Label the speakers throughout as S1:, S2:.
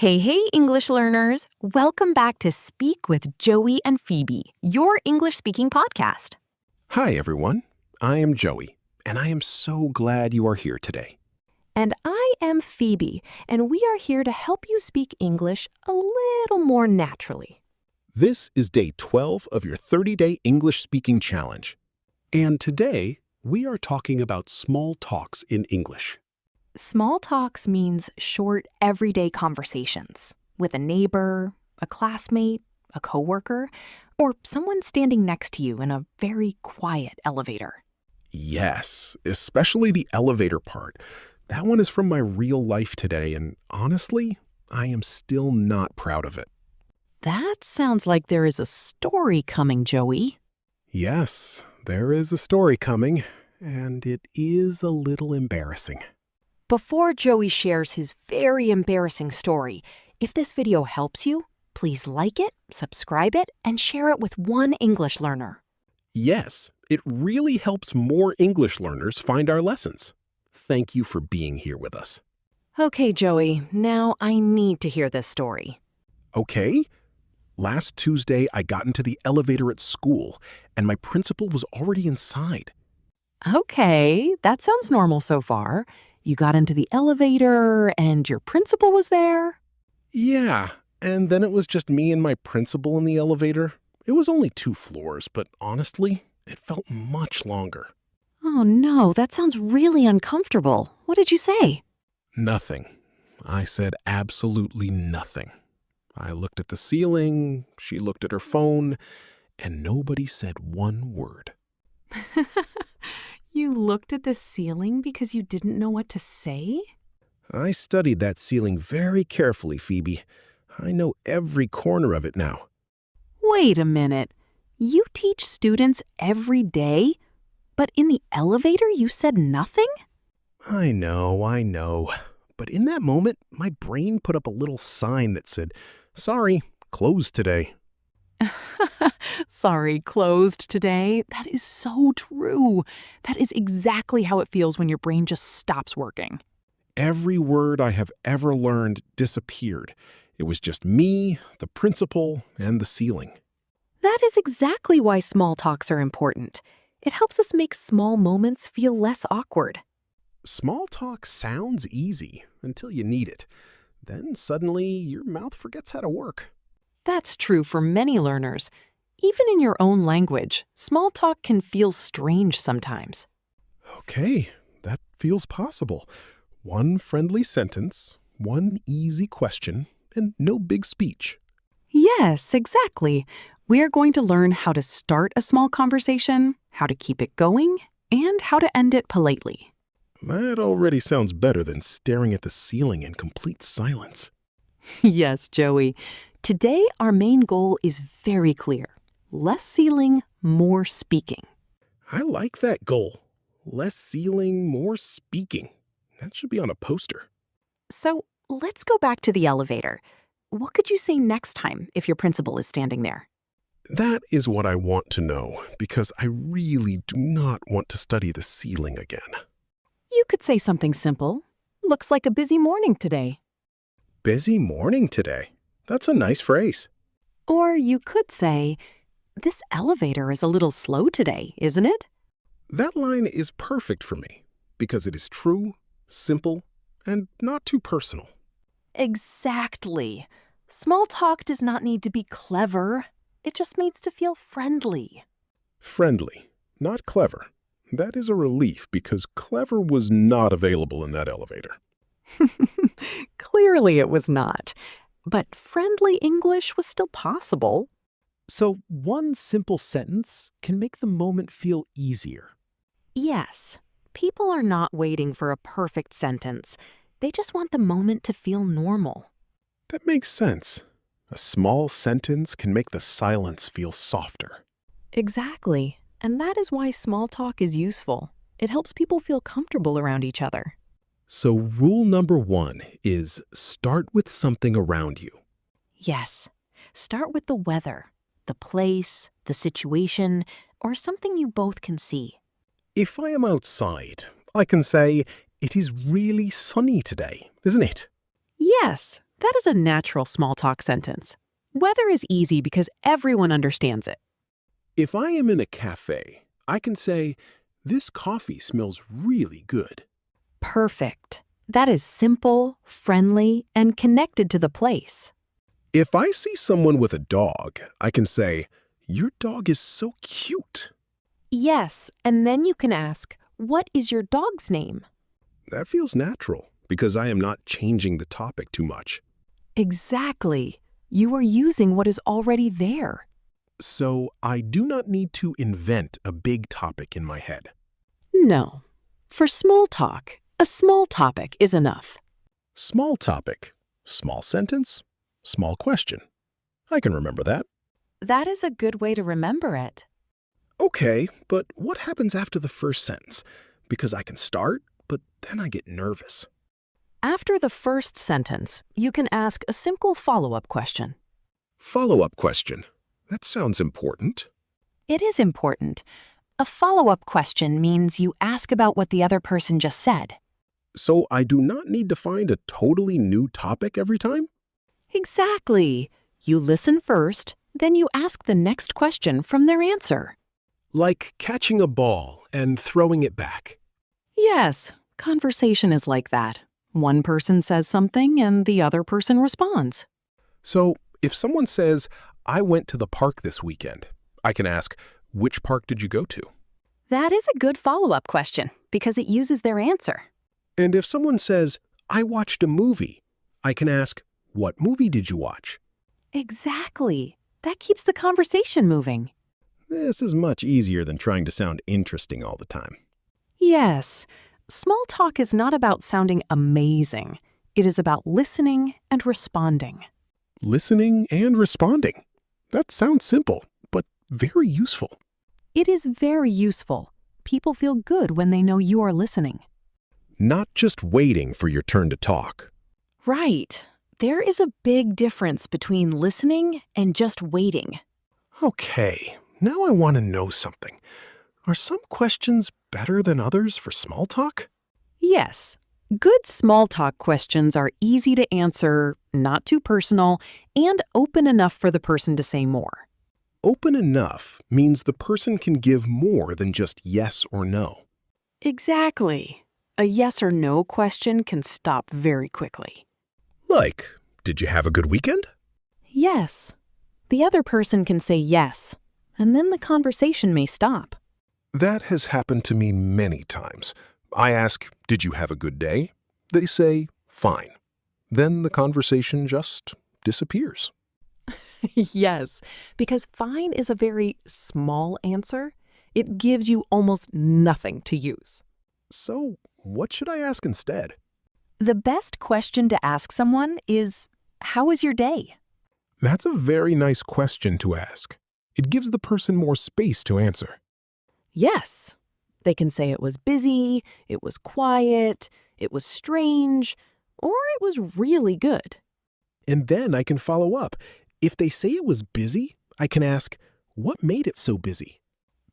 S1: Hey, English learners! Welcome back to Speak with Joey and Phoebe, your English speaking podcast.
S2: Hi, everyone. I am Joey, and I am so glad you are here today.
S1: And I am Phoebe, and we are here to help you speak English a little more naturally.
S2: This is day 12 of your 30-day English speaking challenge. And today, we are talking about small talks in English.
S1: Small talks means short, everyday conversations with a neighbor, a classmate, a coworker, or someone standing next to you in a very quiet elevator.
S2: Yes, especially the elevator part. That one is from my real life today, and honestly, I am still not proud of it.
S1: That sounds like there is a story coming, Joey.
S2: Yes, there is a story coming, and it is a little embarrassing.
S1: Before Joey shares his very embarrassing story, if this video helps you, please like it, subscribe it, and share it with one English learner.
S2: Yes, it really helps more English learners find our lessons. Thank you for being here with us.
S1: Okay, Joey, now I need to hear this story.
S2: Okay. Last Tuesday, I got into the elevator at school, and my principal was already inside.
S1: Okay, that sounds normal so far. You got into the elevator and your principal was there?
S2: Yeah, and then it was just me and my principal in the elevator. It was only 2 floors, but honestly, it felt much longer.
S1: Oh no, that sounds really uncomfortable. What did you say?
S2: Nothing. I said absolutely nothing. I looked at the ceiling, she looked at her phone, and nobody said one word.
S1: You looked at the ceiling because you didn't know what to say?
S2: I studied that ceiling very carefully, Phoebe. I know every corner of it now.
S1: Wait a minute. You teach students every day, but in the elevator you said nothing?
S2: I know. But in that moment, my brain put up a little sign that said, "Sorry, closed today."
S1: Sorry, closed today. That is so true. That is exactly how it feels when your brain just stops working.
S2: Every word I have ever learned disappeared. It was just me, the principal, and the ceiling.
S1: That is exactly why small talks are important. It helps us make small moments feel less awkward.
S2: Small talk sounds easy until you need it. Then suddenly your mouth forgets how to work.
S1: That's true for many learners. Even in your own language, small talk can feel strange sometimes.
S2: Okay, that feels possible. One friendly sentence, one easy question, and no big speech.
S1: Yes, exactly. We're going to learn how to start a small conversation, how to keep it going, and how to end it politely.
S2: That already sounds better than staring at the ceiling in complete silence.
S1: Yes, Joey. Today, our main goal is very clear. Less ceiling, more speaking.
S2: I like that goal. Less ceiling, more speaking. That should be on a poster.
S1: So let's go back to the elevator. What could you say next time if your principal is standing there?
S2: That is what I want to know, because I really do not want to study the ceiling again.
S1: You could say something simple. Looks like a busy morning today.
S2: Busy morning today. That's a nice phrase.
S1: Or you could say, this elevator is a little slow today, isn't it?
S2: That line is perfect for me, because it is true, simple, and not too personal.
S1: Exactly. Small talk does not need to be clever. It just needs to feel friendly.
S2: Friendly, not clever. That is a relief because clever was not available in that elevator.
S1: Clearly it was not. But friendly English was still possible.
S3: So one simple sentence can make the moment feel easier.
S1: Yes, people are not waiting for a perfect sentence. They just want the moment to feel normal.
S2: That makes sense. A small sentence can make the silence feel softer.
S1: Exactly. And that is why small talk is useful. It helps people feel comfortable around each other.
S2: So rule number 1 is start with something around you.
S1: Yes. Start with the weather, the place, the situation, or something you both can see.
S2: If I am outside, I can say, "It is really sunny today, isn't it?"
S1: Yes,
S4: That is a natural small talk sentence. Weather is easy because everyone understands it.
S2: If I am in a cafe, I can say, "This coffee smells really good."
S1: Perfect. That is simple, friendly, and connected to the place.
S2: If I see someone with a dog, I can say, "Your dog is so cute."
S1: Yes, and then you can ask, what is your dog's name?
S2: That feels natural because I am not changing the topic too much.
S1: Exactly. You are using what is already there.
S2: So I do not need to invent a big topic in my head.
S4: No. For small talk, a small topic is enough.
S2: Small topic, small sentence, small question. I can remember that.
S1: That is a good way to remember it.
S2: Okay, but what happens after the first sentence? Because I can start, but then I get nervous.
S1: After the first sentence, you can ask a simple follow-up question.
S2: Follow-up question. That sounds important.
S1: It is important. A follow-up question means you ask about what the other person just said.
S2: So I do not need to find a totally new topic every time?
S1: Exactly. You listen first, then you ask the next question from their answer.
S2: Like catching a ball and throwing it back.
S1: Yes, conversation is like that. One person says something and the other person responds.
S2: So if someone says, "I went to the park this weekend," I can ask, "Which park did you go to?"
S1: That is a good follow-up question because it uses their answer.
S2: And if someone says, "I watched a movie," I can ask, "What movie did you watch?"
S1: Exactly. That keeps the conversation moving.
S2: This is much easier than trying to sound interesting all the time.
S1: Yes, small talk is not about sounding amazing. It is about listening and responding.
S2: Listening and responding. That sounds simple, but very useful.
S1: It is very useful. People feel good when they know you are listening.
S2: Not just waiting for your turn to talk.
S1: Right. There is a big difference between listening and just waiting.
S2: Okay, now I want to know something. Are some questions better than others for small talk?
S1: Yes. Good small talk questions are easy to answer, not too personal, and open enough for the person to say more.
S2: Open enough means the person can give more than just yes or no.
S1: Exactly. A yes or no question can stop very quickly.
S2: Like, "Did you have a good weekend?"
S1: Yes. The other person can say yes, and then the conversation may stop.
S2: That has happened to me many times. I ask, "Did you have a good day?" They say, "Fine." Then the conversation just disappears.
S1: Yes, because fine is a very small answer. It gives you almost nothing to use.
S2: So, what should I ask instead?
S1: The best question to ask someone is, how was your day?
S2: That's a very nice question to ask. It gives the person more space to answer.
S1: Yes. They can say it was busy, it was quiet, it was strange, or it was really good.
S2: And then I can follow up. If they say it was busy, I can ask, "What made it so busy?"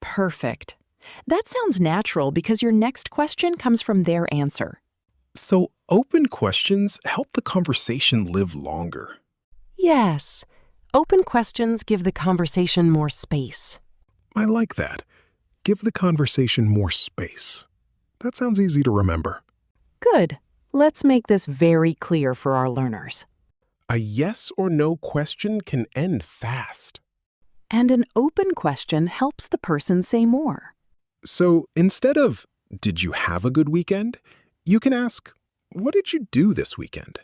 S1: Perfect. That sounds natural because your next question comes from their answer.
S2: So, open questions help the conversation live longer.
S1: Yes. Open questions give the conversation more space.
S2: I like that. Give the conversation more space. That sounds easy to remember.
S1: Good. Let's make this very clear for our learners.
S2: A yes or no question can end fast.
S1: And an open question helps the person say more.
S2: So instead of, "Did you have a good weekend?" you can ask, "What did you do this weekend?"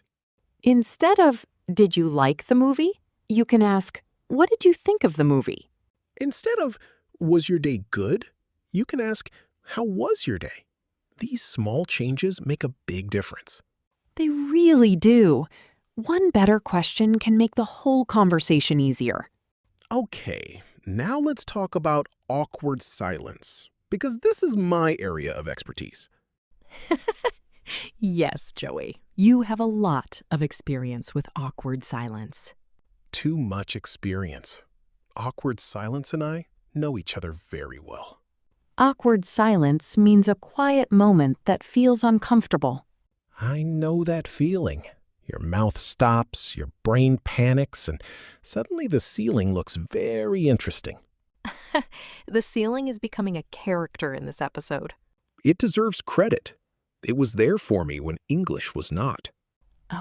S1: Instead of, did you like the movie? You can ask, what did you think of the movie?
S2: Instead of, "Was your day good?" you can ask, "How was your day?" These small changes make a big difference.
S1: They really do. One better question can make the whole conversation easier.
S2: Okay, now let's talk about awkward silence, because this is my area of expertise.
S1: Yes, Joey, you have a lot of experience with awkward silence.
S2: Too much experience. Awkward silence and I know each other very well.
S1: Awkward silence means a quiet moment that feels uncomfortable.
S2: I know that feeling. Your mouth stops, your brain panics, and suddenly the ceiling looks very interesting.
S1: The ceiling is becoming a character in this episode.
S2: It deserves credit. It was there for me when English was not.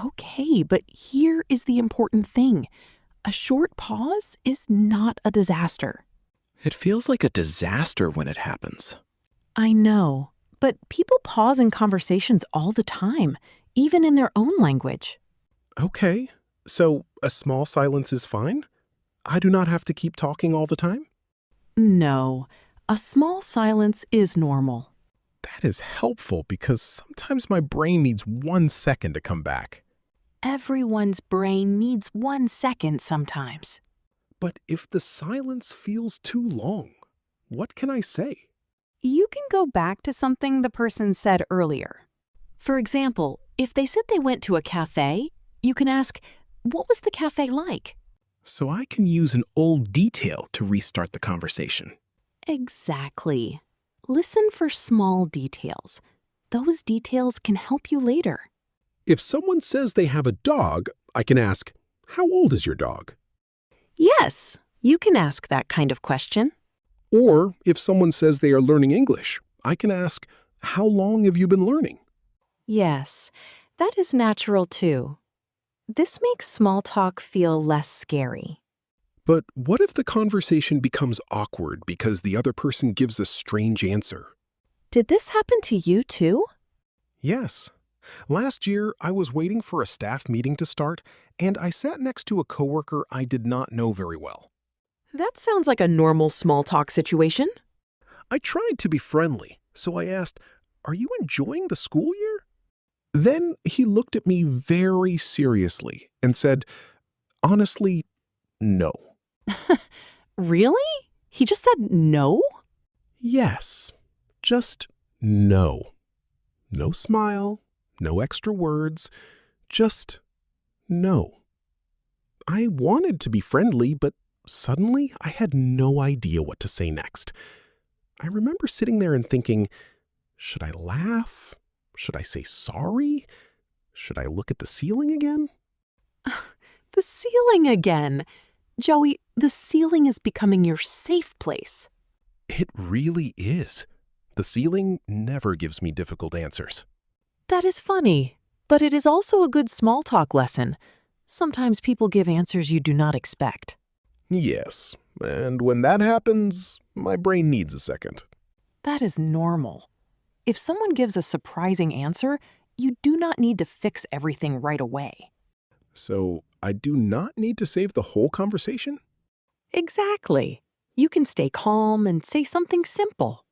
S4: Okay, but here is the important thing. A short pause is not a disaster.
S5: It feels like a disaster when it happens.
S4: I know, but people pause in conversations all the time, even in their own language.
S2: Okay, so a small silence is fine? I do not have to keep talking all the time?
S4: No, a small silence is normal.
S2: That is helpful because sometimes my brain needs 1 second to come back.
S4: Everyone's brain needs 1 second sometimes.
S2: But if the silence feels too long, what can I say?
S1: You can go back to something the person said earlier.
S4: For example, if they said they went to a cafe, you can ask, "What was the cafe like?"
S2: So I can use an old detail to restart the conversation.
S4: Exactly. Listen for small details. Those details can help you later.
S2: If someone says they have a dog, I can ask, "How old is your dog?"
S4: Yes, you can ask that kind of question.
S2: Or if someone says they are learning English, I can ask, "How long have you been learning?"
S4: Yes, that is natural too. This makes small talk feel less scary.
S2: But what if the conversation becomes awkward because the other person gives a strange answer?
S4: Did this happen to you too?
S2: Yes. Last year, I was waiting for a staff meeting to start, and I sat next to a coworker I did not know very well.
S4: That sounds like a normal small talk situation.
S2: I tried to be friendly, so I asked, "Are you enjoying the school year?" Then he looked at me very seriously and said, "Honestly, no."
S4: Really? He just said no?
S2: Yes, just no. No smile, no extra words, just no. I wanted to be friendly, but suddenly I had no idea what to say next. I remember sitting there and thinking, should I laugh? Should I say sorry? Should I look at the ceiling again?
S4: The ceiling again. Joey, the ceiling is becoming your safe place.
S2: It really is. The ceiling never gives me difficult answers.
S4: That is funny, but it is also a good small talk lesson. Sometimes people give answers you do not expect.
S2: Yes, and when that happens, my brain needs a second.
S4: That is normal. If someone gives a surprising answer, you do not need to fix everything right away.
S2: So I do not need to save the whole conversation?
S4: Exactly. You can stay calm and say something simple.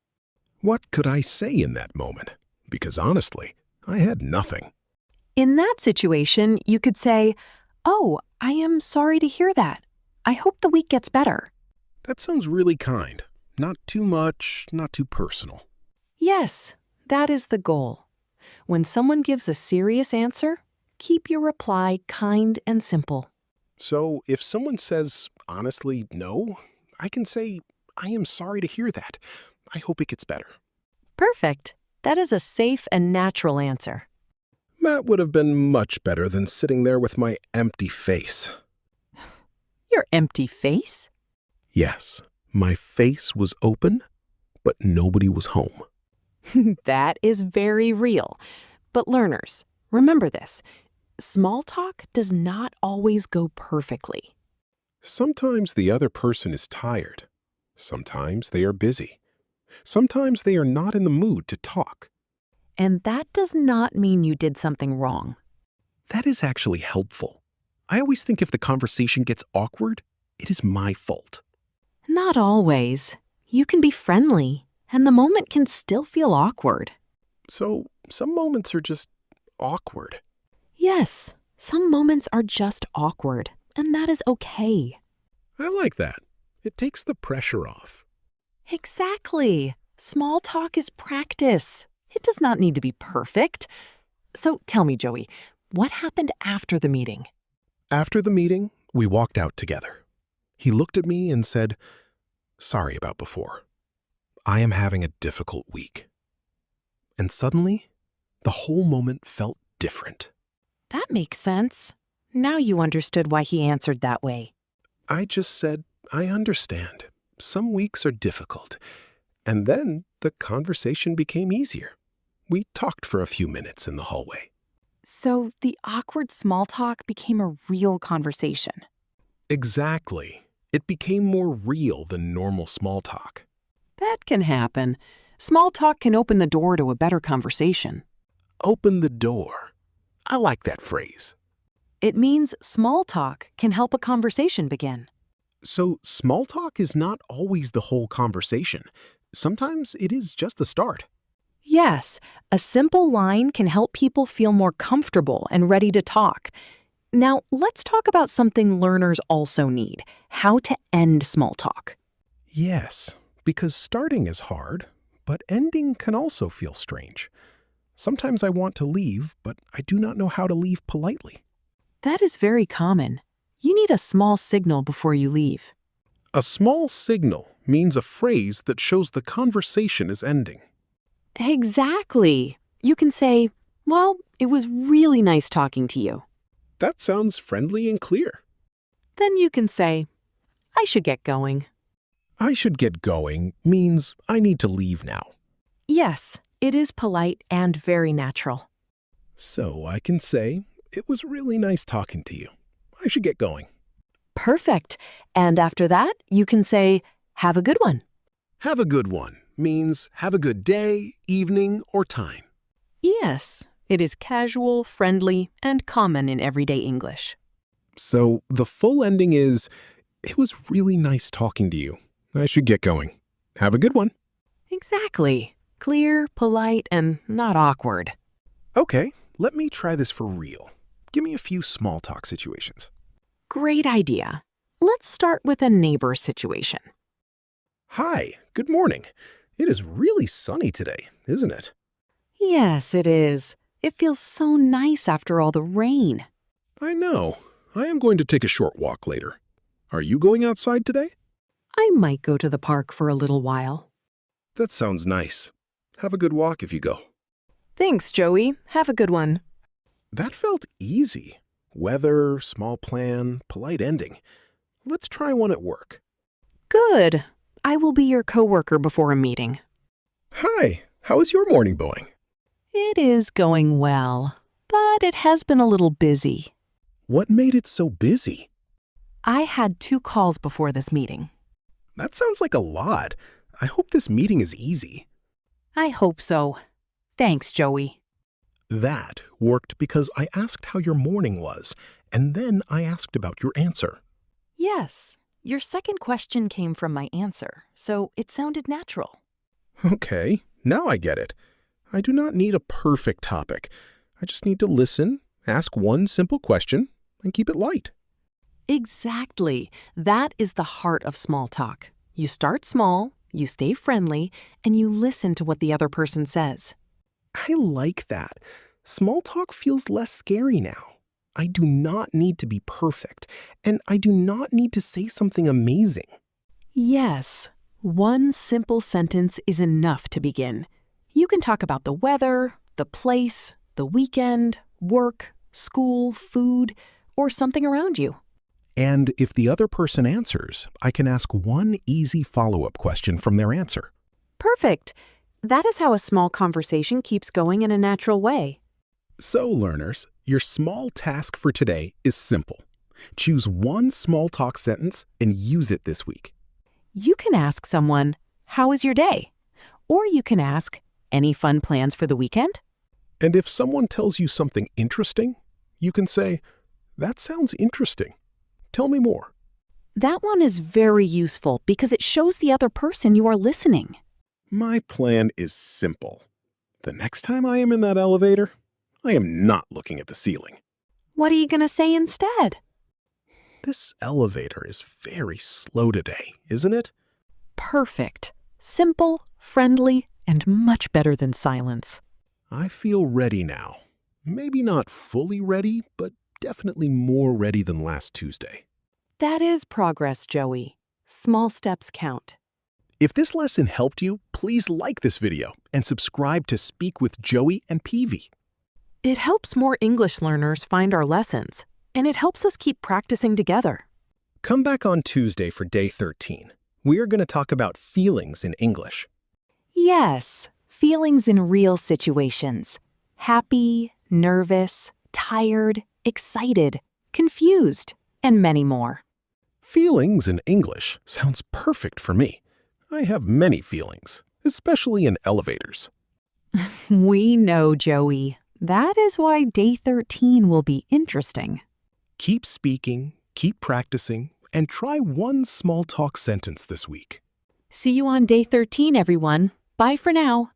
S2: What could I say in that moment? Because honestly, I had nothing.
S4: In that situation, you could say, "Oh, I am sorry to hear that. I hope the week gets better."
S2: That sounds really kind. Not too much, not too personal.
S4: Yes, that is the goal. When someone gives a serious answer, keep your reply kind and simple.
S2: So if someone says, honestly, no, I can say, "I am sorry to hear that. I hope it gets better."
S4: Perfect. That is a safe and natural answer.
S2: That would have been much better than sitting there with my empty face.
S4: Your empty face?
S2: Yes, my face was open, but nobody was home.
S4: That is very real. But learners, remember this. Small talk does not always go perfectly.
S2: Sometimes the other person is tired. Sometimes they are busy. Sometimes they are not in the mood to talk.
S4: And that does not mean you did something wrong.
S2: That is actually helpful. I always think if the conversation gets awkward, it is my fault.
S4: Not always. You can be friendly, and the moment can still feel awkward.
S2: So some moments are just awkward.
S4: Yes, some moments are just awkward, and that is okay.
S2: I like that. It takes the pressure off.
S4: Exactly. Small talk is practice. It does not need to be perfect. So tell me, Joey, what happened after the meeting?
S2: After the meeting, we walked out together. He looked at me and said, "Sorry about before. I am having a difficult week." And suddenly, the whole moment felt different.
S4: That makes sense. Now you understood why he answered that way.
S2: I just said, I understand. Some weeks are difficult. And then the conversation became easier. We talked for a few minutes in the hallway.
S1: So the awkward small talk became a real conversation.
S2: Exactly. It became more real than normal small talk.
S4: That can happen. Small talk can open the door to a better conversation.
S2: Open the door. I like that phrase.
S4: It means small talk can help a conversation begin.
S2: So small talk is not always the whole conversation. Sometimes it is just the start.
S1: Yes, a simple line can help people feel more comfortable and ready to talk. Now, let's talk about something learners also need: how to end small talk.
S2: Yes, because starting is hard, but ending can also feel strange. Sometimes I want to leave, but I do not know how to leave politely.
S4: That is very common. You need a small signal before you leave.
S2: A small signal means a phrase that shows the conversation is ending.
S4: Exactly. You can say, "Well, it was really nice talking to you."
S2: That sounds friendly and clear.
S4: Then you can say, "I should get going."
S2: I should get going means I need to leave now.
S1: Yes, it is polite and very natural.
S2: So I can say, it was really nice talking to you. I should get going.
S4: Perfect. And after that, you can say, "Have a good one."
S2: Have a good one means have a good day, evening, or time.
S1: Yes, it is casual, friendly, and common in everyday English.
S2: So the full ending is, it was really nice talking to you. I should get going. Have a good one.
S4: Exactly. Clear, polite, and not awkward.
S2: Okay, let me try this for real. Give me a few small talk situations.
S4: Great idea. Let's start with a neighbor situation.
S2: Hi, good morning. It is really sunny today, isn't it?
S4: Yes, it is. It feels so nice after all the rain.
S2: I know. I am going to take a short walk later. Are you going outside today?
S4: I might go to the park for a little while.
S2: That sounds nice. Have a good walk if you go.
S1: Thanks, Joey. Have a good one.
S2: That felt easy. Weather, small plan, polite ending. Let's try one at work.
S1: Good. I will be your coworker before a meeting.
S2: Hi, how is your morning going?
S4: It is going well, but it has been a little busy.
S2: What made it so busy?
S1: I had 2 calls before this meeting.
S2: That sounds like a lot. I hope this meeting is easy.
S1: I hope so. Thanks, Joey.
S2: That worked because I asked how your morning was, and then I asked about your answer.
S1: Yes, your second question came from my answer, so it sounded natural.
S2: Okay, now I get it. I do not need a perfect topic. I just need to listen, ask one simple question, and keep it light.
S1: Exactly. That is the heart of small talk. You start small, you stay friendly, and you listen to what the other person says.
S2: I like that. Small talk feels less scary now. I do not need to be perfect, and I do not need to say something amazing.
S1: Yes, one simple sentence is enough to begin. You can talk about the weather, the place, the weekend, work, school, food, or something around you.
S2: And if the other person answers, I can ask one easy follow-up question from their answer.
S1: Perfect. That is how a small conversation keeps going in a natural way.
S2: So, learners, your small task for today is simple. Choose one small talk sentence and use it this week.
S1: You can ask someone, "How was your day?" Or you can ask, "Any fun plans for the weekend?"
S2: And if someone tells you something interesting, you can say, "That sounds interesting. Tell me more."
S1: That one is very useful because it shows the other person you are listening.
S2: My plan is simple. The next time I am in that elevator, I am not looking at the ceiling.
S1: What are you going to say instead?
S2: This elevator is very slow today, isn't it?
S1: Perfect. Simple, friendly, and much better than silence.
S2: I feel ready now. Maybe not fully ready, but definitely more ready than last Tuesday.
S1: That is progress, Joey. Small steps count.
S2: If this lesson helped you, please like this video and subscribe to Speak with Joey and Phoebe.
S4: It helps more English learners find our lessons, and it helps us keep practicing together.
S6: Come back on Tuesday for day 13. We are going to talk about feelings in English.
S1: Yes, feelings in real situations. Happy, nervous, tired, excited, confused, and many more.
S2: Feelings in English sounds perfect for me. I have many feelings, especially in elevators.
S1: We know, Joey. That is why day 13 will be interesting.
S2: Keep speaking, keep practicing, and try one small talk sentence this week.
S1: See you on day 13, everyone. Bye for now.